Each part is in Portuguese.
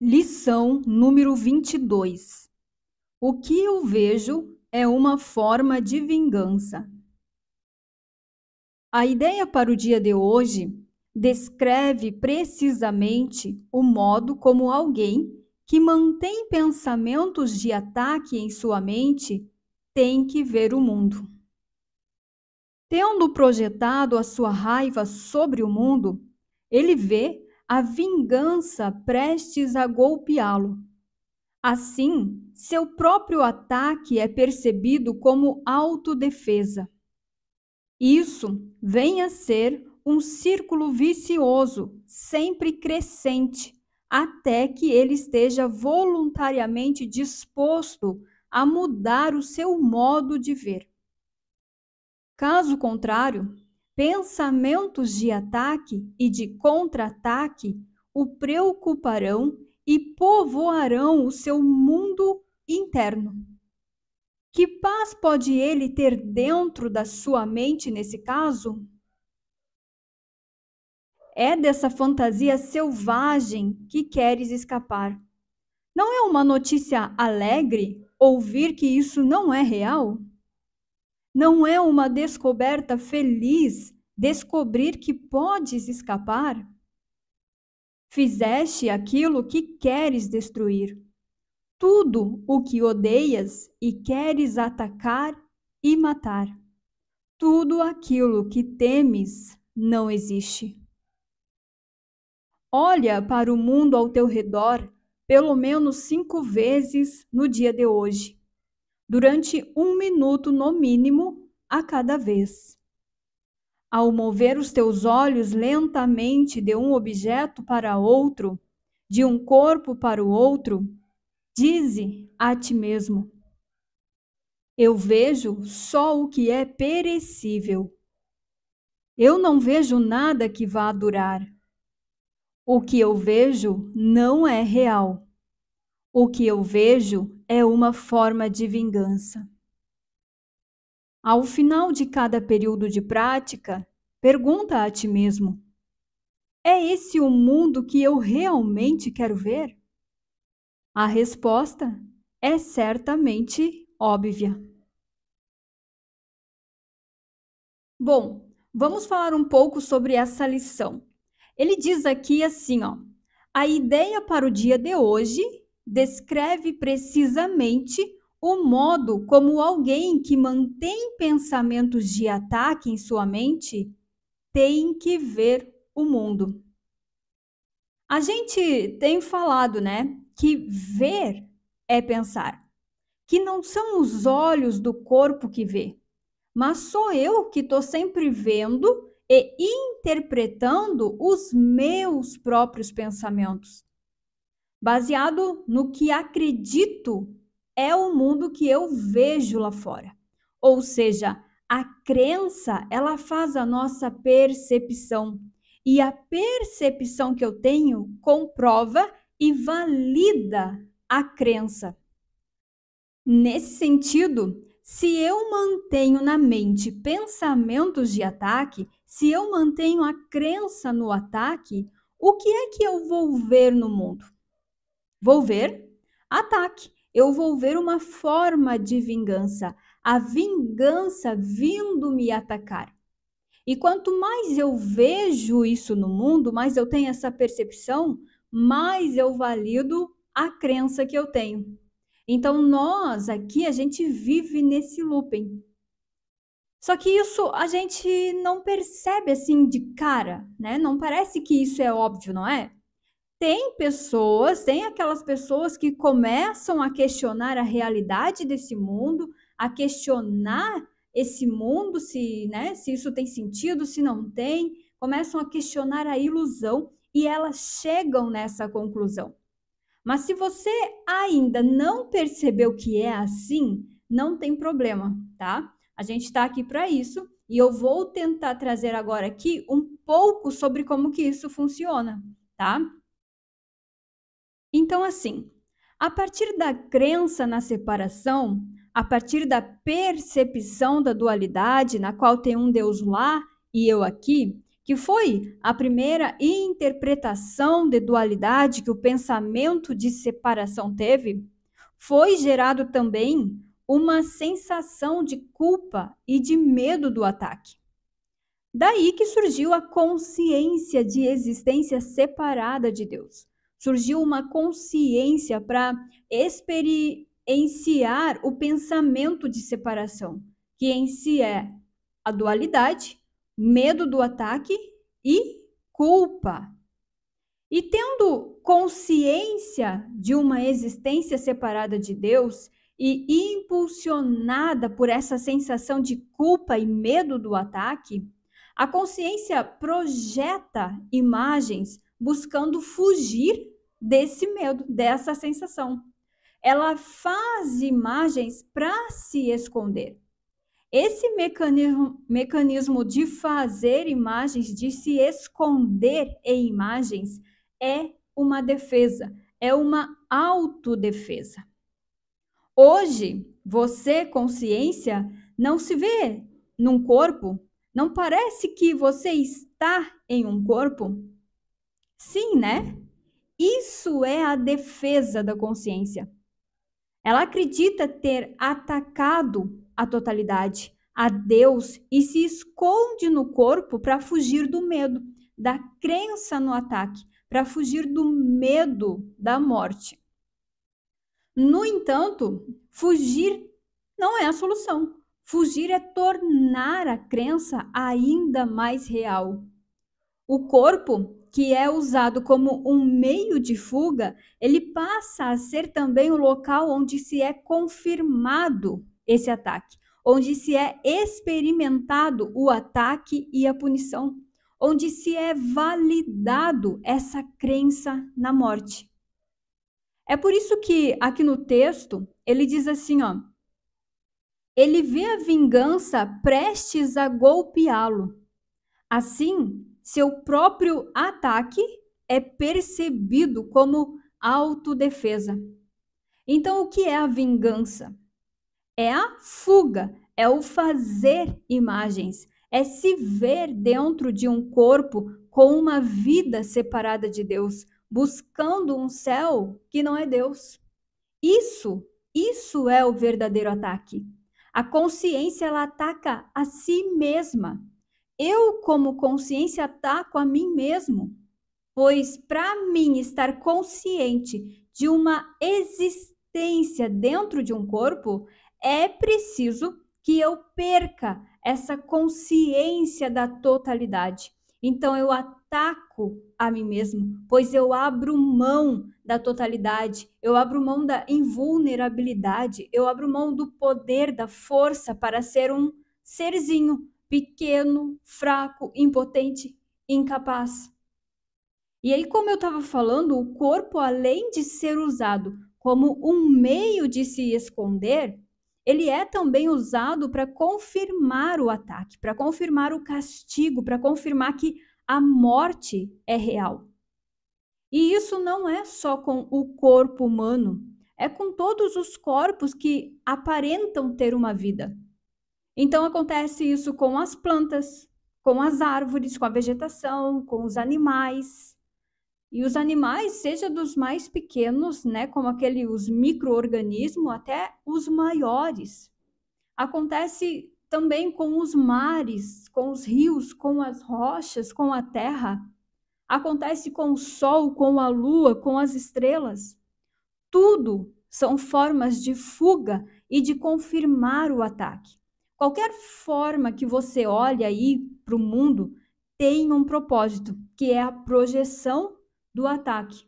Lição número 22. O que eu vejo é uma forma de vingança. A ideia para o dia de hoje descreve precisamente o modo como alguém que mantém pensamentos de ataque em sua mente tem que ver o mundo. Tendo projetado a sua raiva sobre o mundo, ele vê a vingança prestes a golpeá-lo. Assim, seu próprio ataque é percebido como autodefesa. Isso vem a ser um círculo vicioso, sempre crescente, até que ele esteja voluntariamente disposto a mudar o seu modo de ver. Caso contrário, pensamentos de ataque e de contra-ataque o preocuparão e povoarão o seu mundo interno. Que paz pode ele ter dentro da sua mente nesse caso? É dessa fantasia selvagem que queres escapar. Não é uma notícia alegre ouvir que isso não é real? Não é uma descoberta feliz descobrir que podes escapar? Fizeste aquilo que queres destruir, tudo o que odeias e queres atacar e matar. Tudo aquilo que temes não existe. Olha para o mundo ao teu redor pelo menos 5 vezes no dia de hoje, durante 1 minuto no mínimo a cada vez. Ao mover os teus olhos lentamente de um objeto para outro, de um corpo para o outro, dize a ti mesmo: eu vejo só o que é perecível. Eu não vejo nada que vá durar. O que eu vejo não é real. O que eu vejo é uma forma de vingança. Ao final de cada período de prática, pergunta a ti mesmo: é esse o mundo que eu realmente quero ver? A resposta é certamente óbvia. Bom, vamos falar um pouco sobre essa lição. Ele diz aqui assim, ó: a ideia para o dia de hoje descreve precisamente o modo como alguém que mantém pensamentos de ataque em sua mente tem que ver o mundo. A gente tem falado, né, que ver é pensar, que não são os olhos do corpo que vê, mas sou eu que estou sempre vendo e interpretando os meus próprios pensamentos, baseado no que acredito é o mundo que eu vejo lá fora. Ou seja, a crença, ela faz a nossa percepção. E a percepção que eu tenho comprova e valida a crença. Nesse sentido, se eu mantenho na mente pensamentos de ataque, se eu mantenho a crença no ataque, o que é que eu vou ver no mundo? Vou ver ataque. Eu vou ver uma forma de vingança, a vingança vindo me atacar. E quanto mais eu vejo isso no mundo, mais eu tenho essa percepção, mais eu valido a crença que eu tenho. Então, nós aqui, a gente vive nesse looping. Só que isso a gente não percebe assim de cara, né? Não parece que isso é óbvio, não é? Tem aquelas pessoas que começam a questionar a realidade desse mundo, a questionar esse mundo, se isso tem sentido, se não tem, começam a questionar a ilusão e elas chegam nessa conclusão. Mas se você ainda não percebeu que é assim, não tem problema, tá? A gente está aqui para isso e eu vou tentar trazer agora aqui um pouco sobre como que isso funciona, tá? Então, assim, a partir da crença na separação, a partir da percepção da dualidade, na qual tem um Deus lá e eu aqui, que foi a primeira interpretação de dualidade que o pensamento de separação teve, foi gerado também uma sensação de culpa e de medo do ataque. Daí que surgiu a consciência de existência separada de Deus. Surgiu uma consciência para experienciar o pensamento de separação, que em si é a dualidade, medo do ataque e culpa. E tendo consciência de uma existência separada de Deus e impulsionada por essa sensação de culpa e medo do ataque, a consciência projeta imagens buscando fugir desse medo, dessa sensação. Ela faz imagens para se esconder. Esse mecanismo de fazer imagens, de se esconder em imagens, é uma defesa, é uma autodefesa. Hoje, você, consciência, não se vê num corpo? Não parece que você está em um corpo? Sim, né? Isso é a defesa da consciência. Ela acredita ter atacado a totalidade, a Deus, e se esconde no corpo para fugir do medo, da crença no ataque, para fugir do medo da morte. No entanto, fugir não é a solução. Fugir é tornar a crença ainda mais real. O corpo, que é usado como um meio de fuga, ele passa a ser também o local onde se é confirmado esse ataque, onde se é experimentado o ataque e a punição, onde se é validado essa crença na morte. É por isso que aqui no texto ele diz assim, ó, ele vê a vingança prestes a golpeá-lo. Assim, seu próprio ataque é percebido como autodefesa. Então, o que é a vingança? É a fuga, é o fazer imagens, é se ver dentro de um corpo com uma vida separada de Deus, buscando um céu que não é Deus. Isso é o verdadeiro ataque. A consciência, ela ataca a si mesma. Eu, como consciência, ataco a mim mesmo, pois para mim estar consciente de uma existência dentro de um corpo, é preciso que eu perca essa consciência da totalidade. Então eu ataco a mim mesmo, pois eu abro mão da totalidade, eu abro mão da invulnerabilidade, eu abro mão do poder, da força para ser um serzinho pequeno, fraco, impotente, incapaz. E aí, como eu estava falando, o corpo, além de ser usado como um meio de se esconder, ele é também usado para confirmar o ataque, para confirmar o castigo, para confirmar que a morte é real. E isso não é só com o corpo humano, é com todos os corpos que aparentam ter uma vida. Então acontece isso com as plantas, com as árvores, com a vegetação, com os animais. E os animais, seja dos mais pequenos, né, como os micro-organismos, até os maiores. Acontece também com os mares, com os rios, com as rochas, com a terra. Acontece com o sol, com a lua, com as estrelas. Tudo são formas de fuga e de confirmar o ataque. Qualquer forma que você olhe aí para o mundo tem um propósito, que é a projeção do ataque.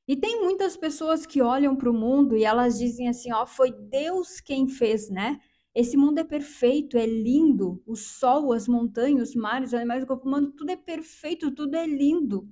E tem muitas pessoas que olham para o mundo e elas dizem assim, ó, foi Deus quem fez, né? Esse mundo é perfeito, é lindo, o sol, as montanhas, os mares, os animais, o corpo humano, tudo é perfeito, tudo é lindo.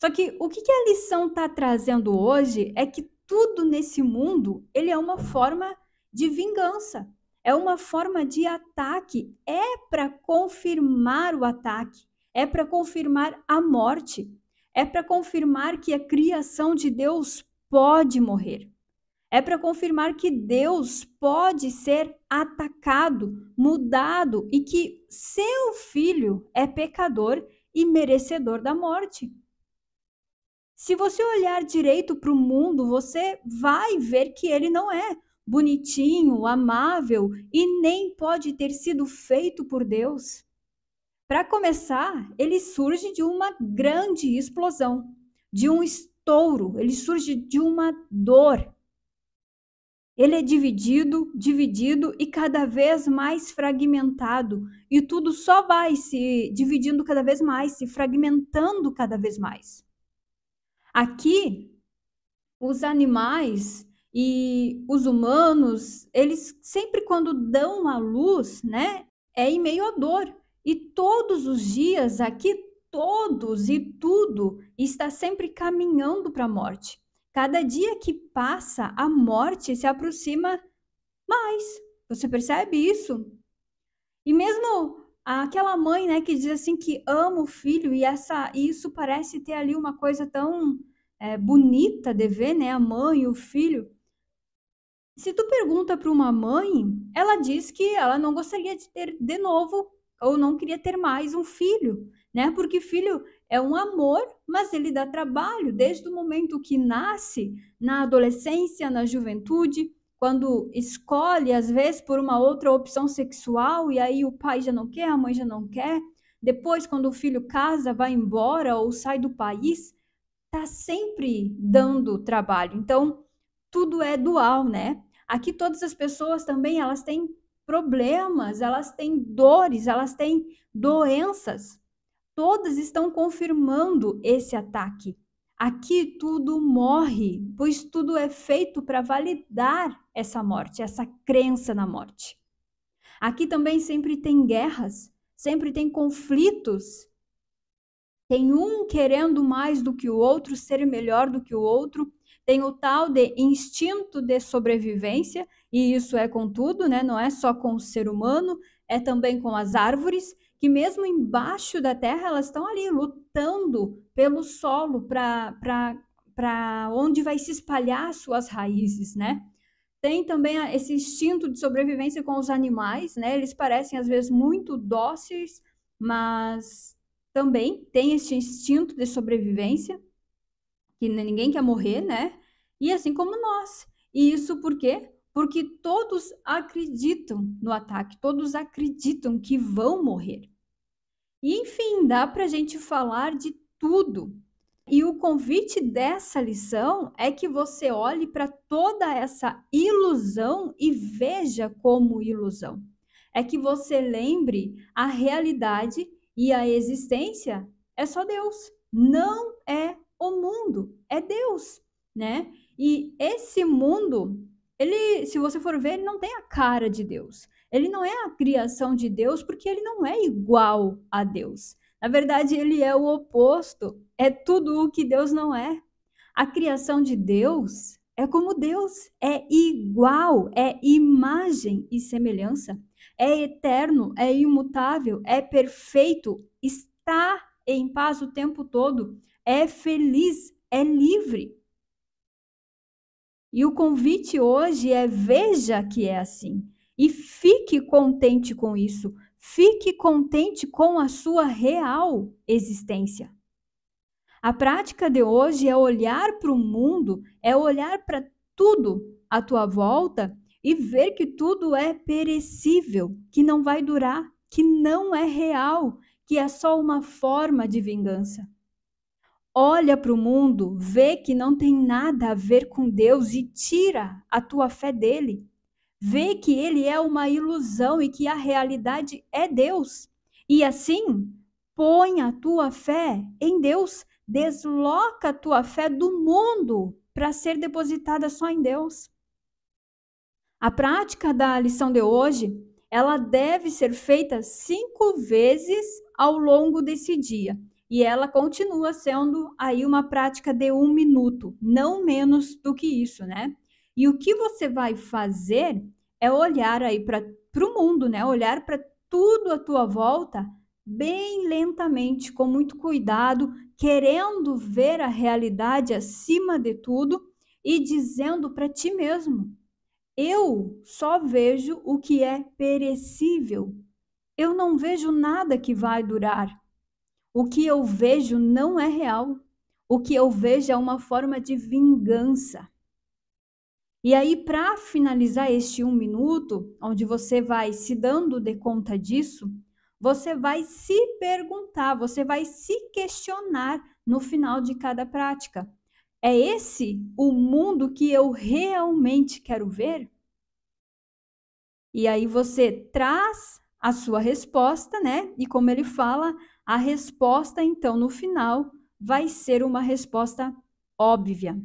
Só que o que a lição está trazendo hoje é que tudo nesse mundo, ele é uma forma de vingança, é uma forma de ataque, é para confirmar o ataque, é para confirmar a morte, é para confirmar que a criação de Deus pode morrer. É para confirmar que Deus pode ser atacado, mudado e que seu filho é pecador e merecedor da morte. Se você olhar direito para o mundo, você vai ver que ele não é bonitinho, amável e nem pode ter sido feito por Deus. Para começar, ele surge de uma grande explosão, de um estouro, ele surge de uma dor. Ele é dividido, dividido e cada vez mais fragmentado. E tudo só vai se dividindo cada vez mais, se fragmentando cada vez mais. Aqui, os animais e os humanos, eles sempre quando dão a luz, né, é em meio à dor. E todos os dias aqui, todos e tudo está sempre caminhando para a morte. Cada dia que passa, a morte se aproxima mais. Você percebe isso? E mesmo aquela mãe, né, que diz assim que ama o filho e isso parece ter ali uma coisa tão bonita de ver, né, a mãe e o filho. Se tu pergunta para uma mãe, ela diz que ela não gostaria de ter de novo ou não queria ter mais um filho, né? Porque filho é um amor, mas ele dá trabalho desde o momento que nasce, na adolescência, na juventude, quando escolhe às vezes por uma outra opção sexual e aí o pai já não quer, a mãe já não quer. Depois, quando o filho casa, vai embora ou sai do país, tá sempre dando trabalho. Então, tudo é dual, né? Aqui todas as pessoas também, elas têm problemas, elas têm dores, elas têm doenças. Todas estão confirmando esse ataque. Aqui tudo morre, pois tudo é feito para validar essa morte, essa crença na morte. Aqui também sempre tem guerras, sempre tem conflitos. Tem um querendo mais do que o outro, ser melhor do que o outro. Tem o tal de instinto de sobrevivência, e isso é com tudo, né? Não é só com o ser humano, é também com as árvores, que mesmo embaixo da terra, elas estão ali lutando pelo solo para onde vai se espalhar suas raízes, né? Tem também esse instinto de sobrevivência com os animais, né? Eles parecem às vezes muito dóceis, mas também tem esse instinto de sobrevivência, que ninguém quer morrer, né? E assim como nós. E isso por quê? Porque todos acreditam no ataque, todos acreditam que vão morrer. E enfim, dá para a gente falar de tudo. E o convite dessa lição é que você olhe para toda essa ilusão e veja como ilusão. É que você lembre a realidade e a existência é só Deus, não é o mundo, é Deus, né? E esse mundo, ele, se você for ver, ele não tem a cara de Deus. Ele não é a criação de Deus porque ele não é igual a Deus. Na verdade, ele é o oposto, é tudo o que Deus não é. A criação de Deus é como Deus, é igual, é imagem e semelhança, é eterno, é imutável, é perfeito, está em paz o tempo todo, é feliz, é livre. E o convite hoje é veja que é assim e fique contente com isso. Fique contente com a sua real existência. A prática de hoje é olhar para o mundo, é olhar para tudo à tua volta e ver que tudo é perecível, que não vai durar, que não é real, que é só uma forma de vingança. Olha para o mundo, vê que não tem nada a ver com Deus e tira a tua fé dele. Vê que ele é uma ilusão e que a realidade é Deus. E assim, põe a tua fé em Deus, desloca a tua fé do mundo para ser depositada só em Deus. A prática da lição de hoje, ela deve ser feita 5 vezes ao longo desse dia. E ela continua sendo aí uma prática de 1 minuto, não menos do que isso, né? E o que você vai fazer é olhar aí para o mundo, né? Olhar para tudo à tua volta bem lentamente, com muito cuidado, querendo ver a realidade acima de tudo e dizendo para ti mesmo: eu só vejo o que é perecível. Eu não vejo nada que vai durar. O que eu vejo não é real. O que eu vejo é uma forma de vingança. E aí, para finalizar este 1 minuto, onde você vai se dando de conta disso, você vai se perguntar, você vai se questionar no final de cada prática. É esse o mundo que eu realmente quero ver? E aí você traz a sua resposta, né? E como ele fala, a resposta, então, no final, vai ser uma resposta óbvia.